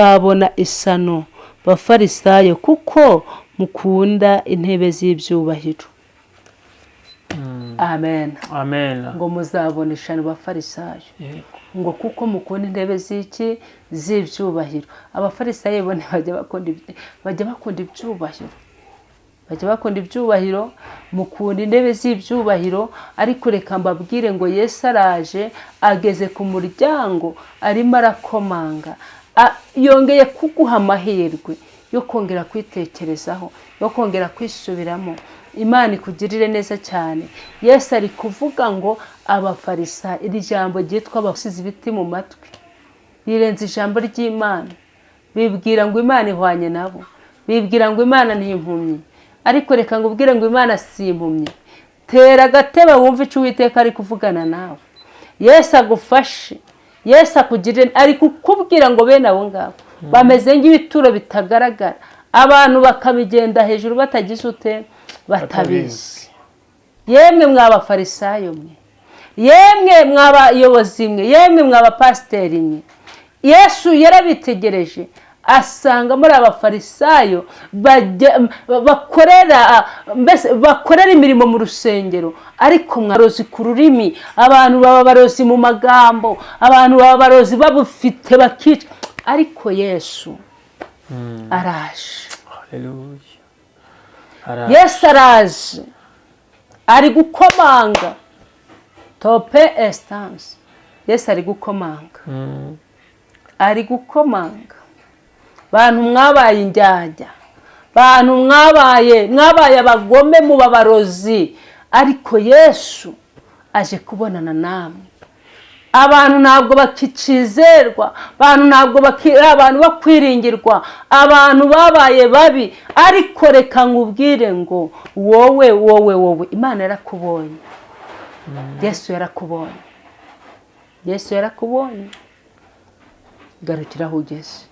babona isano bafarisayo kuko mukunda intebe z'ibyubahiro. Amen. Amen. Ngo muzabona isano bafarisayo. Ngo kuko mukunda intebe z'iki z'ibyubahiro. Abafarisayo bone bajya bakunda ibyubahiro. Bajya bakunda ibyubahiro, mukunda intebe z'ibyubahiro, ariko reka mbabwire ngo Yesu araje ageze ku muryango arimo arakomanga. Yongeye kuguha amahirwe yo kongera kwitekerezaho, yo kongera kwisubiramo. Imana ikugirire neza cyane. Yesu ari kuvuga ngo abafarisayo, iri jambo ryitwa abasize ibiti mu matwi, birenze ijambo ry'Imana. Bibwira ngo Imana ihwanye nabo, bibwira ngo Imana ni impumyi. Ariko reka ngubwire ngo Imana si impumyi. Tera agatebe wumve icyo Uwiteka ari kuvugana nawe. Yesu agufashe, Yesu akugirire, ari kukubwira ngo bene abo ngabo bameze nk'ibituro bitagaragara, abantu bakabigenda hejuru batagize ute, batabizi. Yemwe mw'abafarisayo mwe, yemwe mw'abayobozi mwe, yemwe mw'abapasiteri mwe, Yesu yarabitegereje asanga muri abafarisayo bakorera imirimo mu rusengero, ariko mwarozi ku rurimi, abantu baba barozi mu magambo, abantu baba barozi babufite bakica. Ariko Yesu araje. Haleluya. Yesu araje, ari gukomanga. Tope estance. Yesu ari gukomanga. Ari gukomanga. Bantu mwabaye indyarya, bantu mwabaye abagome mu babarozi, ariko Yesu aje kubonana namwe. Abantu ntabwo bakicizerwa, abantu ntabwo abantu bakwiringirwa, abantu babaye babi, ariko reka ngubwire ngo wowe Imana yarakubonye. Yesu yarakubonye. Yesu yarakubonye. Garukira aho ugeze.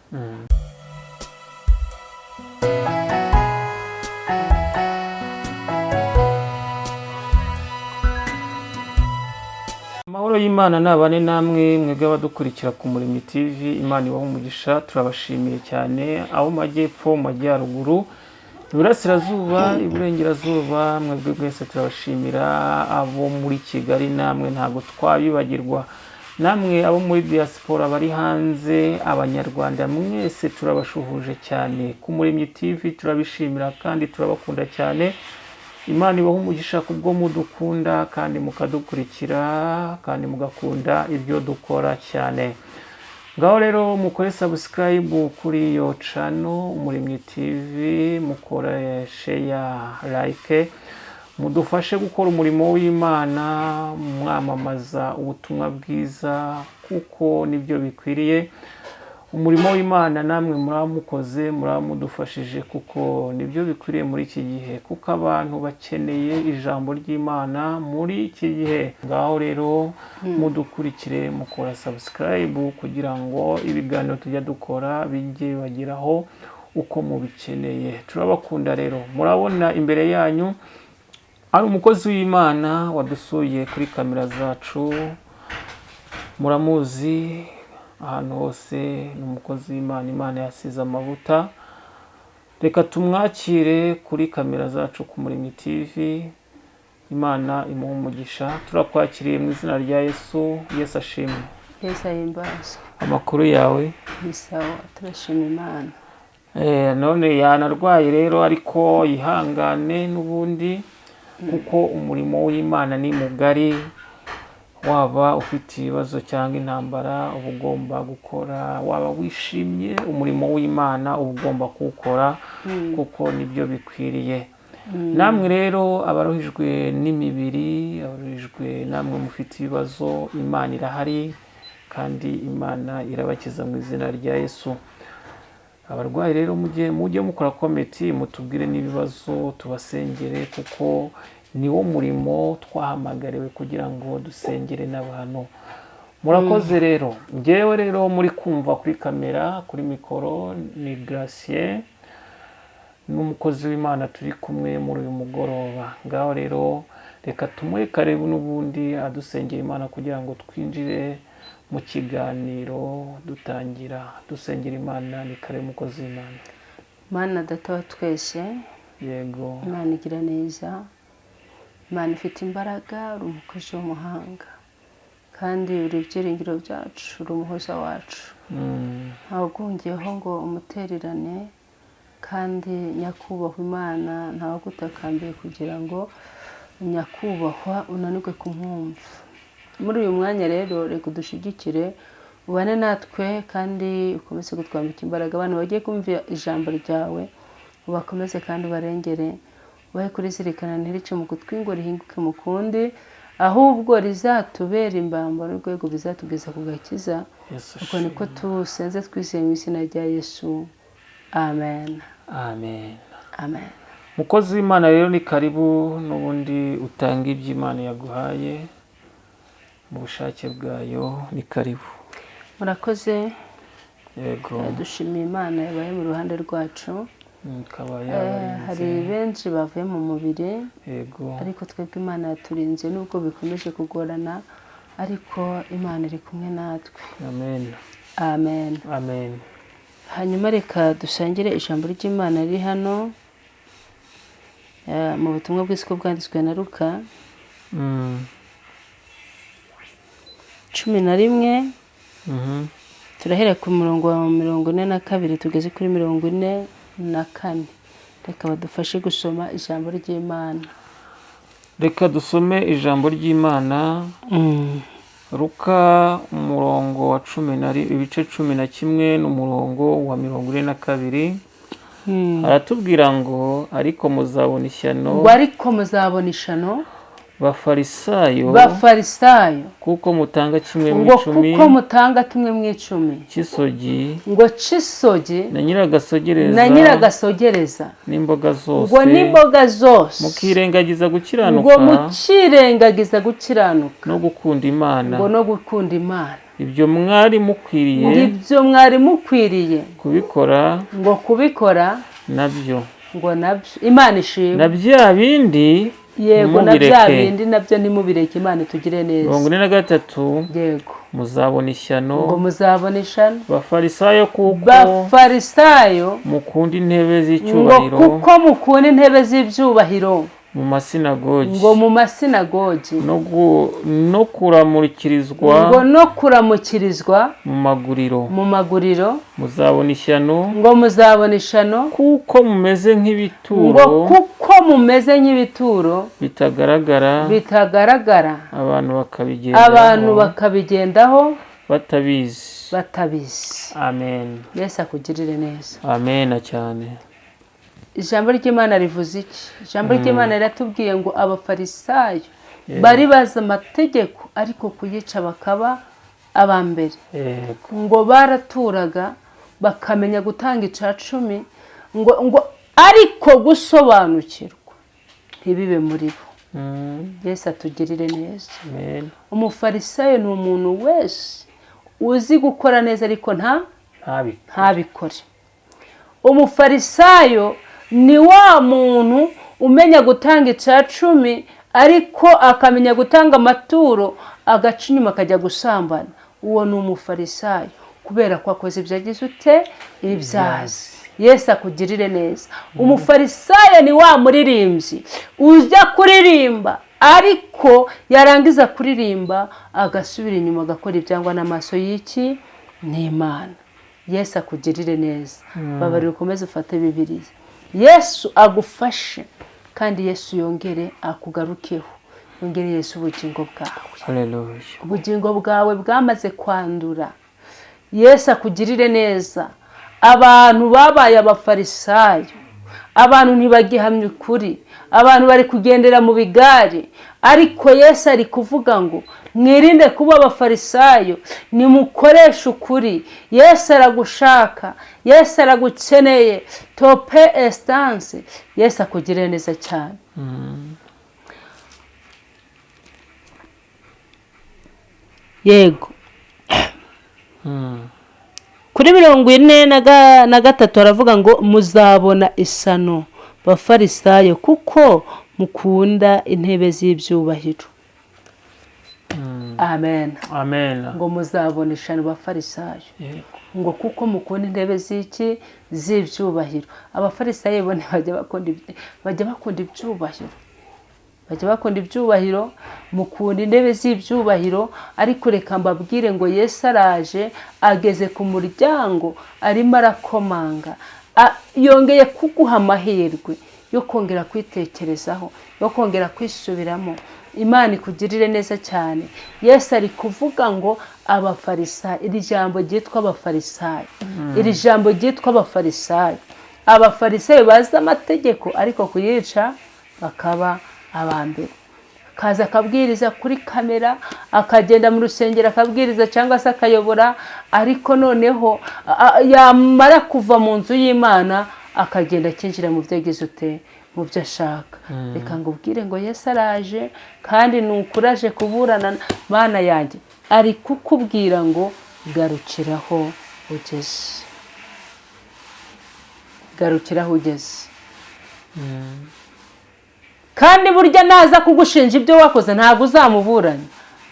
Amahoro y'Imana nabane namwe mwebwe abadukurikira ku Muremyi TV. Imana ibahe umugisha, turabashimiye cyane. Aho majyepfo, majyaruguru, iburasirazuba, iburengerazuba, mwebwe mwese turabashimira. Abo muri Kigali namwe ntabwo twabibagirwa, namwe abo muri diaspora bari hanze, abanyarwanda mwese turabashuhuje cyane. Ku Muremyi TV turabishimira kandi turabakunda cyane. Imana ibahe umugisha kubwo mudukunda kandi mukadukurikira kandi mugakunda ibyo dukora cyane. Ngaho rero mukore subscribe kuri iyo channel Umuremyi TV, mukore share, like, mudufashe gukora umurimo w'Imana, mwamamaza ubutumwa bwiza kuko nibyo bikwiriye. Umurimo w'Imana namwe muramukoze, muramudufashije kuko nibyo bikwiriye muri iki gihe, kuko abantu bakeneye ijambo ry'Imana muri iki gihe. Ngaho rero mudukurikire, mukora subscribe kugira ngo ibiganiro tujya dukora bijye bageraho uko mubikeneye. Turabakunda rero. Murabona imbere yanyu ari umukozi w'Imana wadusuye kuri kamera zacu, muramuzi ahantu hose, ni umukozi w'Imana. Imana yasize amavuta. Reka tumwakire kuri kamera zacu ku Muremyi TV. Imana imuhe umugisha. Turakwakiriye mu izina rya Yesu. Yesu ashimwe. Yesu ahimbaze. Amakuru yawe? Bisawa, turashima Imana. None yanarwaye rero, ariko yihangane n'ubundi kuko umurimo w'Imana ni mugari. Waba ufite ibibazo cyangwa intambara uba ugomba gukora, waba wishimye, umurimo w'Imana uba ugomba kuwukora kuko nibyo bikwiriye. Namwe rero abaruhijwe n'imibiri, abaruhijwe namwe mufite ibibazo, Imana irahari kandi Imana irabakiza mu izina rya Yesu. Abarwayi rero mujye mukora komenti, mutubwire n'ibibazo tubasengere, kuko niwo murimo twahamagariwe kugira ngo dusengere n'abantu. Murakoze rero. Ngewe rero muri kumva kuri kamera, kuri mikoro ni Gratien, n'umukozi w'Imana turi kumwe muri uyu mugoroba. Ngaho rero reka tumuhe karibu n'ubundi adusengera Imana kugira ngo twinjire mu kiganiro dutangira dusengera Imana. Ni kare umukozi w'Imana. Mana data wa twese, Yego. Imana igira neza, Imana ifite imbaraga, uri umukozi w'umuhanga kandi uri ibyiringiro byacu, uri umuhoza wacu. Ntawugungiyeho ngo umutererane, kandi nyakubahwa Imana ntawagutakambiye kugira ngo nyakubahwa unanirwe kumwumva. Muri uyu mwanya rero reka udushigikire, ubane natwe kandi ukomeze kutwambika imbaraga. Abantu bagiye kumva ijambo ryawe ubakomeze kandi ubarengere, ubahe kurizirikana ntirice mu gutwi ngo rihinguke mu kundi, ahubwo rizatubera imbamba n'urwego bizatugeza ku gakiza. Uko niko tusenze twizeye mu izina rya Yesu, amen. Amen. Amen. Mukozi w'Imana rero ni karibu n'ubundi utanga iby'Imana yaguhaye mu bushake bwayo. Ni karibu. Murakoze. Yego. Dushimiye Imana yabaye mu ruhande rwacu. Hari benshi bavuye mu mubiri. Yego. Ariko twebwe Imana yaturinze nubwo bikomeje kugorana, ariko Imana iri kumwe natwe. Amen. Amen. Amen. Hanyuma reka dusangire ijambo ry'Imana riri hano mu butumwa bw'isiko bwanditswe na Luka 11. Turahera ku murongo wa 42 tugeze kuri 44. Reka badufashe gusoma ijambo ry'Imana. Reka dusome ijambo ry'Imana. Luka umurongo wa 10 ibice 11 n'umurongo wa 42. Aratubwira ngo ariko muzabona ishyano bafarisayo kuko mutanga kimwe mu icumi cy'isogi na nyiragasogereza n'imboga zose mukirengagiza gukiranuka no gukunda Imana ibyo mwari mukwiriye kubikora nabyo Imana ishimwe na bya bindi. Yego, na bya bindi nabyo nimubireke, Imana itugire neza. 43. Yego. Muzabona ishyano bafarisayo mukunda intebe z'icyubahiro kuko mukunda intebe z'ibyubahiro mu masinagogi no kuramukirizwa mu maguriro. Muzabona ishyano kuko mumeze nk'ibituro bitagaragara abantu bakabigendaho batabizi. Amen. Yesu akugirire neza. Amen cyane. Ijambo ry'Imana rivuze iki? Ijambo ry'Imana riratubwiye ngo abafarisayo bari bazi amategeko ariko kuyica bakaba abambere. Ngo baraturaga bakamenya gutanga icacumi ngo ariko gusobanukirwa ntibibe muri bo. Yesu atugirire neza. Amen. Umufarisayo ni umuntu wese uzi gukora neza ariko ntabikore. Umufarisayo ni wa muntu umenya gutanga icacumi ariko akamenya gutanga amaturo agaca inyuma akajya gusambana. Uwo ni umufarisayo kubera ko akoze ibyagize ibyazi. Yesu akugirire neza. Umufarisayo ni wa muririmbyi ujya kuririmba ariko yarangiza kuririmba agasubira inyuma agakora ibyangwa n'amaso y'iki n'Imana. Yesu akugirire neza. Babarira ukomeze ufate Bibiliya. Yesu agufashe kandi Yesu yongere akugarukeho. Yongere Yesu ubugingo bwawe. Haleluya. Ubugingo bwawe bwamaze kwandura. Yesu akugirire neza. Abantu babaye abafarisayo, abantu ntibagihamya ukuri, abantu bari kugendera mu bigare, ariko Yesu ari kuvuga ngo mwirinde kuba abafarisayo, nimukoresha ukuri. Yesu aragushaka, Yesu aragukeneye. Tope estance. Yesu akugirire neza cyane. Yego. Kuri 43 aravuga ngo muzabona isano bafarisayo kuko mukunda intebe z'ibyubahiro. amen. amen. ngo muzabona ishano bafarisayo Yego. ngo kuko mukunda intebe z'ibyubahiro. abafarisayo bo bajya bakunda ibyubahiro, bajya bakunda ibyubahiro, mukunda intebe z'ibyubahiro. ariko reka mbabwire ngo Yesu araje, ageze ku muryango, arimo arakomanga, yongeye kuguha amahirwe yo kongera kwitekerezaho, yo kongera kwisubiramo. Imana ikugirire neza cyane. Yesu ari kuvuga ngo abafarisayo, iri jambo ryitwa abafarisayo, iri jambo ryitwa abafarisayo. abafarisayo bazi amategeko ariko kuyica bakaba abambere. Akaza akabwiriza kuri kamera, akagenda mu rusengero akabwiriza cyangwa se akayobora, ariko noneho yamara kuva mu nzu y'Imana akagenda akinjira mu byo agize ute, mu byo ashaka. Reka ngubwire ngo Yesu araje, kandi nukuraje kuburana Mana yanjye, ari kukubwira ngo garukiraho ugeze, garukiraho ugeze. kandi burya naza kugushinja ibyo wakoze ntabwo uzamuburanya,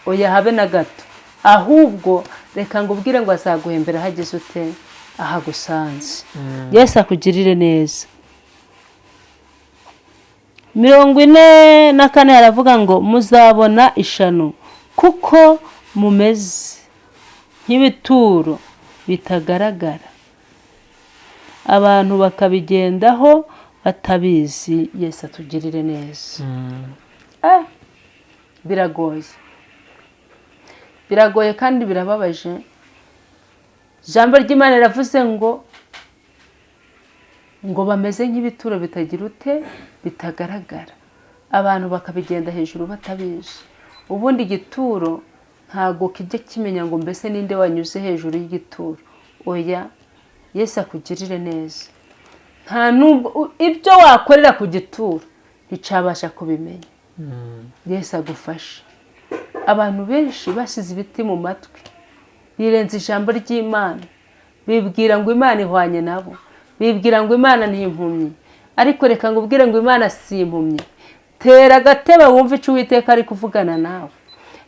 oya habe na gato. ahubwo reka ngubwire ngo azaguhembera hageze ute, ahagusanze. Yesu akugirire neza. 44 aravuga ngo muzabona ishano kuko mumeze nk'ibituro bitagaragara, abantu bakabigendaho batabizi. Yesu atugirire neza. Biragoye, biragoye kandi birababaje. Ijambo ry'Imana riravuze ngo bameze nk'ibituro bitagira ute, bitagaragara, abantu bakabigenda hejuru batabizi. Ubundi igituro ntago kijya kimenya ngo mbese ninde wanyuze hejuru y'igituro, oya. Yesu akugirire neza. nta nubwo ibyo wakorera ku gituro nticabasha kubimenya. Yesu agufashe. abantu benshi basize ibiti mu matwi, birenze ijambo ry'Imana, bibwira ngo Imana ihwanye nabo, bibwira ngo Imana ni impumyi. ariko reka ngubwire ngo Imana si impumyi. tera agatebe wumve icyo Uwiteka ari kuvugana nawe.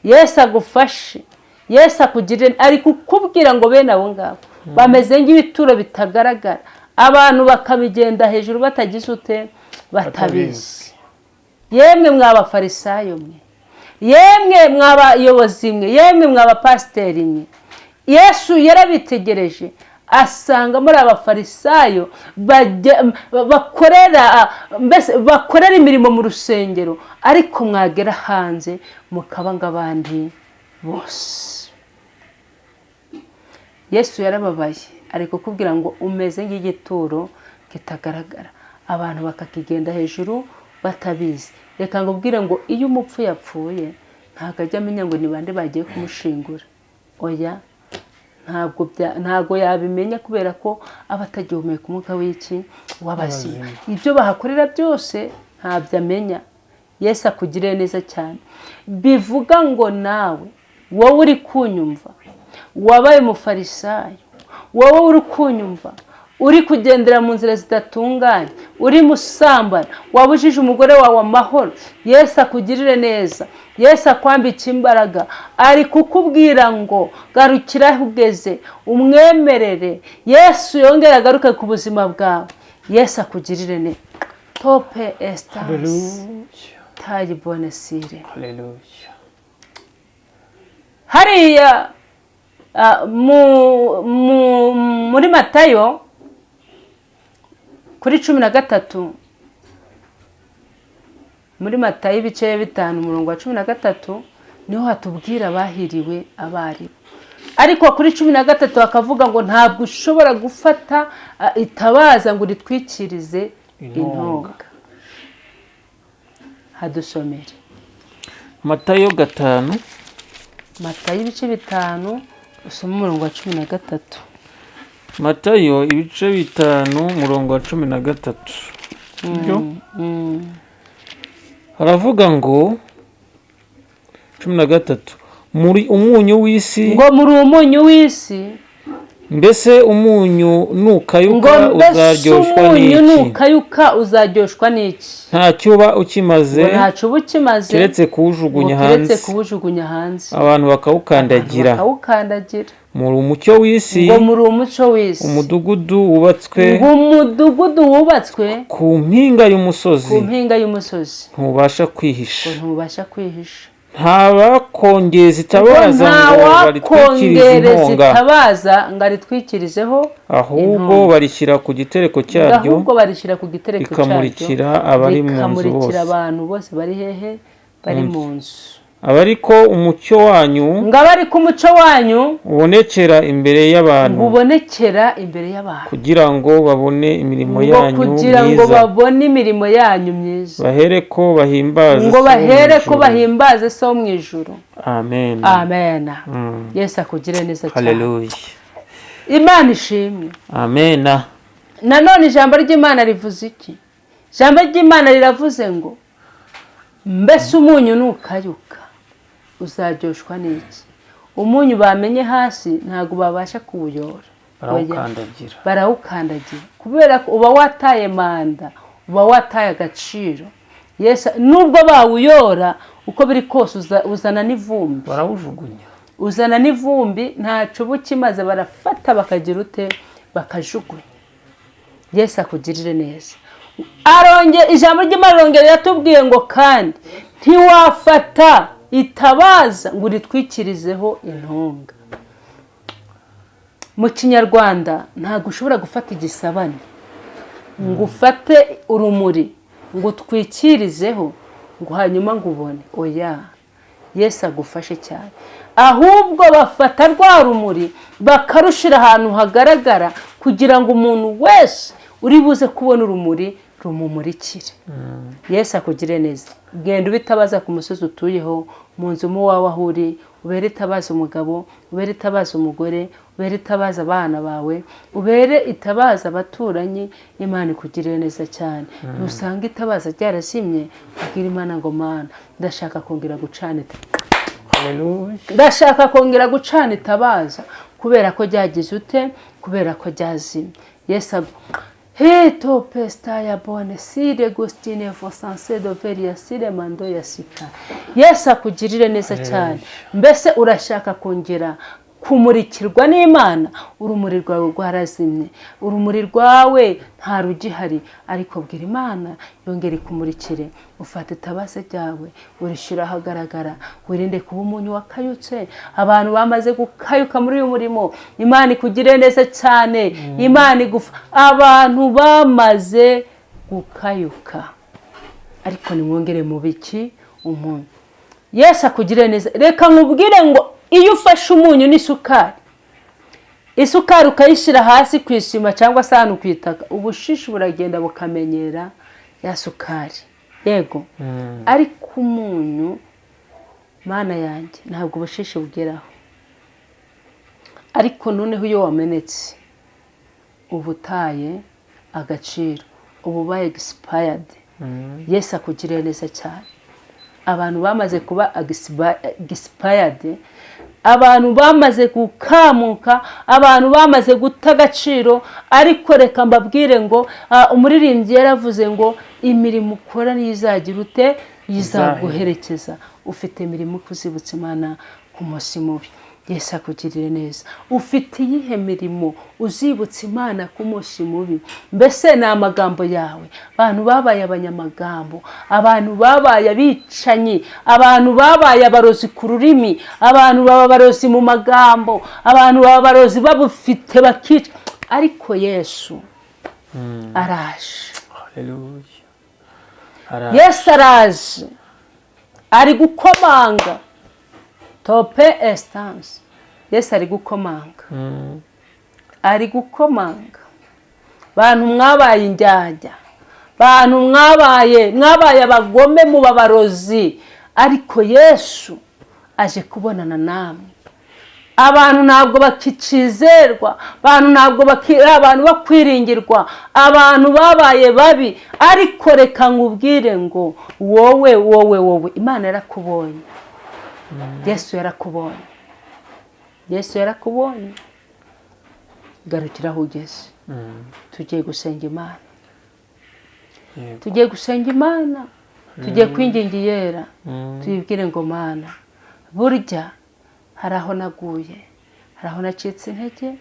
Yesu agufashe, Yesu akugirire. ari kukubwira ngo bene abo ngabo bameze nk'ibituro bitagaragara, abantu bakabigenda hejuru batagize ute, batabizi. yemwe mw'abafarisayo mwe, yemwe mw'abayobozi mwe, yemwe mw'abapasiteri mwe, Yesu yarabitegereje asanga muri abafarisayo bakorera imirimo mu rusengero, ariko mwagera hanze mukaba ng'abandi bose. Yesu yarababaye, ari kukubwira ngo umeze nk'igituro kitagaragara, abantu bakakigenda hejuru batabizi. Reka ngubwire ngo iyo umupfu yapfuye ntabwo ajya amenya ngo ni bande bagiye kumushingura, oya. ntabwo yabimenya kubera ko aba atagihumeka umwuka w'iki, w'abazima. ibyo bahakorera byose ntabyo amenya. Yesu akugirire neza cyane. bivuga ngo nawe, wowe uri kunyumva, wabaye umufarisayo, wowe uri kunyumva, uri kugendera mu nzira zidatunganye, uri musambana, wabujije umugore wawe amahoro, Yesu akugirire neza. Yesu akwambika imbaraga, ari kukubwira ngo garukira aho ugeze, umwemerere. Yesu yongera agaruke ku buzima bwawe. Yesu akugirire neza. tope estasi tayi bonesire. hariya muri Matayo kuri 13, muri Matayo ibice 5 umurongo wa 13 niho hatubwira bahiriwe abari. ariko kuri 13 akavuga ngo ntabwo ushobora gufata itabaza ngo uritwikirize intonga. hadusomere Matayo 5, Matayo ibice 5 usoma umurongo wa 13. Matayo ibice 5 umurongo wa 13. Ibyo haravuga ngo 13, muri umunyu w'isi, ngo muri umunyu w'isi, mbese umunyu nukayuka uzaryoshwa umunyu n'iki? nukayuka uzaryoshwa n'iki? ntacyo uba ukimaze ntacyo uba ukimaze keretse kuwujugunya hanze, abantu bakawukandagira. muri umucyo w'isi, umudugudu wubatswe ku mpinga y'umusozi ntubasha kwihisha. ntabakongeza itabaza ngo baritwikirizeho intonga, ahubwo barishyira ku gitereko cyaryo rikamurikira abari mu nzu bose. abantu bose bari hehe? bari mu nzu. abariko umucyo wanyu ubonekera imbere y'abantu, kugira ngo babone imirimo yanyu myiza, bahereko bahimbaze so mu ijuru. amen. Yesu akugire neza cyane. Haleluya. Imana ishimwe. Amen. Nanone ijambo ry'Imana rivuze iki? Ijambo ry'Imana riravuze ngo mbese umunyu nukayuka uzaryoshwa n'iki? umunyu bamenye hasi ntago babasha kuwuyora, barawukandagira kubera ko uba wataye manda, uba wataye agaciro. Yesu nubwo bawuyora uko biri kose uzana n'ivumbi, barawujugunya, uzana n'ivumbi, ntacyo bukimaze barafata bakagira ute? bakajugunya. Yesu akugirire neza. Ijambo ry'Imana rongera yatubwiye ngo kandi ntiwafata itabaza ngo uritwikirizeho intonga. mu Kinyarwanda ntabwo ushobora gufata igisabane ngo ufate urumuri ngo utwikirizeho ngo hanyuma ngo ubone. oya, Yesu agufashe cyane. ahubwo bafata rwa rumuri bakarushira ahantu hagaragara kugira ngo umuntu wese uri buze kubona urumuri rumumurikire. Yesu akugire neza. genda ubitabaza ku musozi utuyeho, mu nzu mu wawe aho uri, ubere itabaza umugabo, ubere itabaza umugore, ubere itabaza abana bawe, ubere itabaza abaturanyi. Imana ikugirire neza cyane. nusanga itabaza ryarazimye, ubwire Imana ngo Mana ndashaka kongera gucana ndashaka kongera gucana itabaza kubera ko ryagize ute? kubera ko ryazimye. Yesu Heto pesta ya bone sire gustine fosanse doveria sire mando ya sika. Yesu akugirire neza cyane. mbese urashaka kongera kumurikirwa n'Imana? urumuri rwawe rwarazimye, urumuri rwawe nta rugihari, ariko bwira Imana yongere kumurikire. ufata itabaza ryawe urishira ahagaragara, wirinde kuba umunyu wakayutse. abantu bamaze gukayuka muri uyu murimo, Imana ikugire neza cyane. Imana abantu bamaze gukayuka, ariko nimwongere mu biki? umunyu. Yesu akugire neza. reka nkubwire ngo iyo ufashe umunyu n'isukari, isukari ukayishyira hasi ku isima cyangwa se ahantu ku itaka, ubushishi buragenda bukamenyera ya sukari. yego. ariko umunyu, Mana yanjye, ntabwo ubushishi bugeraho. ariko noneho iyo wamenetse uba utaye agaciro, uba ubaye expired. Yesu akugirire neza cyane. abantu bamaze kuba expired, abantu bamaze gukamuka, abantu bamaze guta agaciro. ariko reka mbabwire ngo umuririmbyi yaravuze ngo imirimo ukora nizagira ute? izaguherekeza. ufite imirimo kuzibutsa Imana ku munsi mubi. Yesu akugirire neza. ufite iyihe mirimo uzibutsa Imana ku munsi mubi? mbese ni amagambo yawe? abantu babaye abanyamagambo, abantu babaye abicanyi, abantu babaye abarozi ku rurimi, abantu baba abarozi mu magambo, abantu baba abarozi babufite bakica. ariko Yesu araje. Haleluya. Yesu araje, ari gukomanga. tope estance. Yesu ari gukomanga. ari gukomanga. bantu mwabaye indyarya, bantu mwabaye abagome mu babarozi, ariko Yesu aje kubonana namwe. abantu ntabwo bakicizerwa, abantu ntabwo abantu bakwiringirwa, abantu babaye babi. ariko reka nkubwire ngo wowe Imana yarakubonye. Yesu yarakubonye. Yesu yarakubonye. garukira aho ugeze. Tugiye gusenga Imana, Yego. tugiye gusenga Imana, tugiye kwinginga iyera, tuyibwire ngo Mana, burya hari aho naguye, hari aho nacitse intege,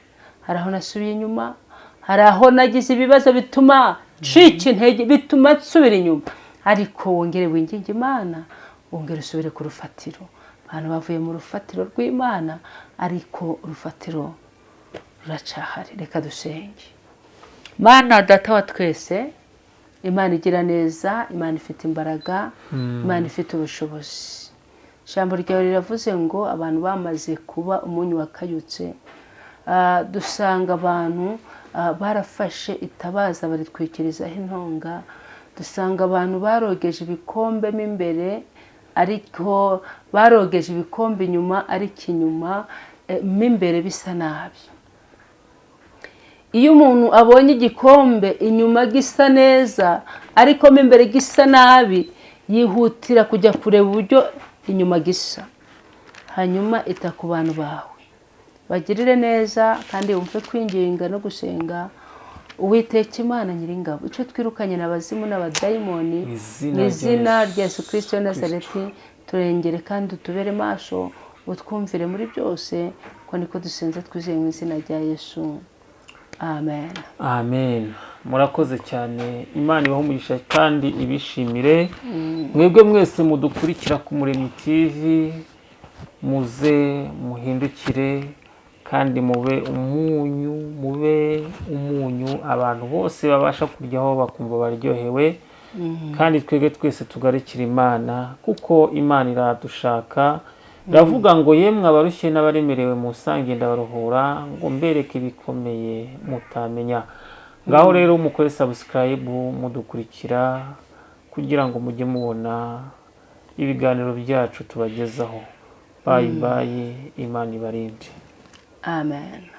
hari aho nasubiye inyuma, hari aho nagize ibibazo bituma ncika intege, bituma nsubira inyuma, ariko wongere winginge Imana, wongere usubire ku rufatiro. Abantu bavuye mu rufatiro rw'Imana, ariko urufatiro ruracahari. Reka dusenge. Mana data wa twese, Imana igira neza, Imana ifite imbaraga, Imana ifite ubushobozi. Ijambo ryawe riravuze ngo abantu bamaze kuba umunyu wakayutse, dusanga abantu barafashe itabaza baritwikirizaho intonga, dusanga abantu barogeje ibikombe mo imbere, ariko barogeje ibikombe inyuma, ariko inyuma mo imbere bisa nabi. Iyo umuntu abonye igikombe inyuma gisa neza ariko mo imbere gisa nabi, yihutira kujya kureba uburyo inyuma gisa, hanyuma ita ku bantu bawe. Bagirire neza kandi wumve kwinginga no gusenga. Uwiteka Imana Nyiringabo, icyo twirukanye n'abazimu n'abadayimoni mu izina rya Yesu Kristo wa Nazareti, turengere kandi utubere maso, utwumvire muri byose, ko niko dusenze twizeye mu izina rya Yesu. Amen. Amen. Murakoze cyane, Imana ibahe umugisha kandi ibishimire. Mwebwe mwese mudukurikira ku Muremyi TV, muze muhindukire kandi mube umunyu abantu bose babasha kuryaho bakumva baryohewe. Kandi twebwe twese tugarukira Imana, kuko Imana iradushaka. Iravuga ngo yemwe abarushye n'abaremerewe musange ndabaruhura, ngo mbereke ibikomeye mutamenya. Ngaho rero mukore subscribe, mudukurikira kugira ngo mujye mubona ibiganiro byacu tubagezaho. Bye bye, Imana ibarinde. Amen.